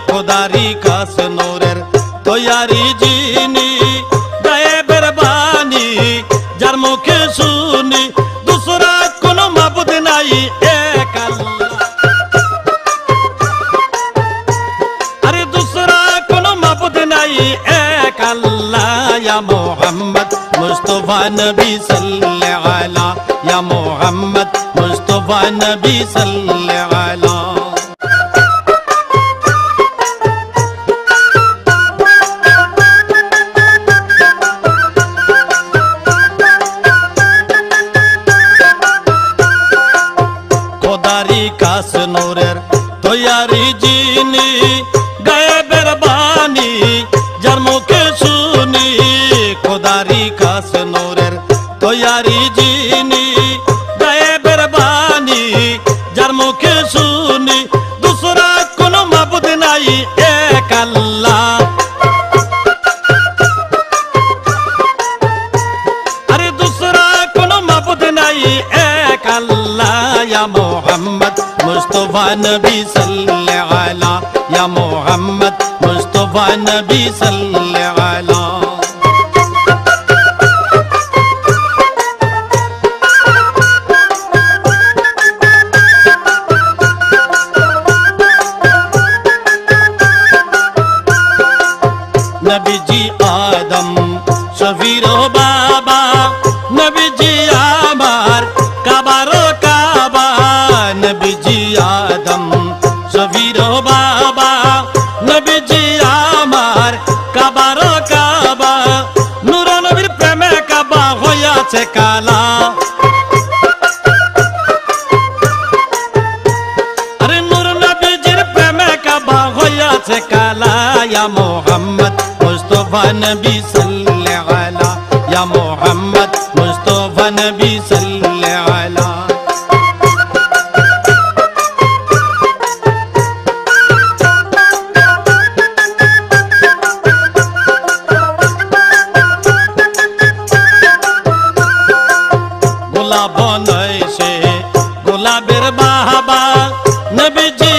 খোদারি কাছে নূরের তৈয়ারি যিনি গায়েবের বাণী যার মুখে শুনি দুসরা কোনো মাবুদ নাই এক আল্লাহ আরে দুসরা কোনো মাবুদ নাই এক আল্লাহ ইয়া মুহাম্মদ মুস্তাফা নবী সাল্লাল্লাহু আলা ইয়া মুহাম্মদ মুস্তাফা নবী সাল্লাল্লাহু আলা খোদারি কাছে নূরের তৈয়ারি যিনি গায়েবের বাণী যার মুখে শুনি খোদারি কাছে নূরের তৈয়ারি যিনি গায়েবের বাণী যার মুখে শুনি দুসরা কোনো মাবুদ নাই এক আল্লাহ আরে দুসরা কোনো মাবুদ নাই এক আল্লাহ ইয়া মুহাম্মদ মুস্তাফা নবী সাল্লাল্লাহু আলা ইয়া মুহাম্মদ মুস্তাফা নবী সাল্লাল্লাহু আলা নবীজি আদম শফির বাবা নবীজি আমার কাবারো কাবা নবীজি আদম শফির বাবা নবীজি আমার কাবারো কাবা নূর নবীর প্রেমে কাবা হইয়াছে কালা আরে নূর নবীজির প্রেমে কাবা হইয়াছে কালা ইয়া মুহাম্মদ মুস্তাফা নবী সাল্লাল্লাহু আলা ইয়া মুহাম্মদ মুস্তাফা নবী সাল্লাল্লাহু আলা গোলাপ নয় সে গোলাপের বাবা নবীজি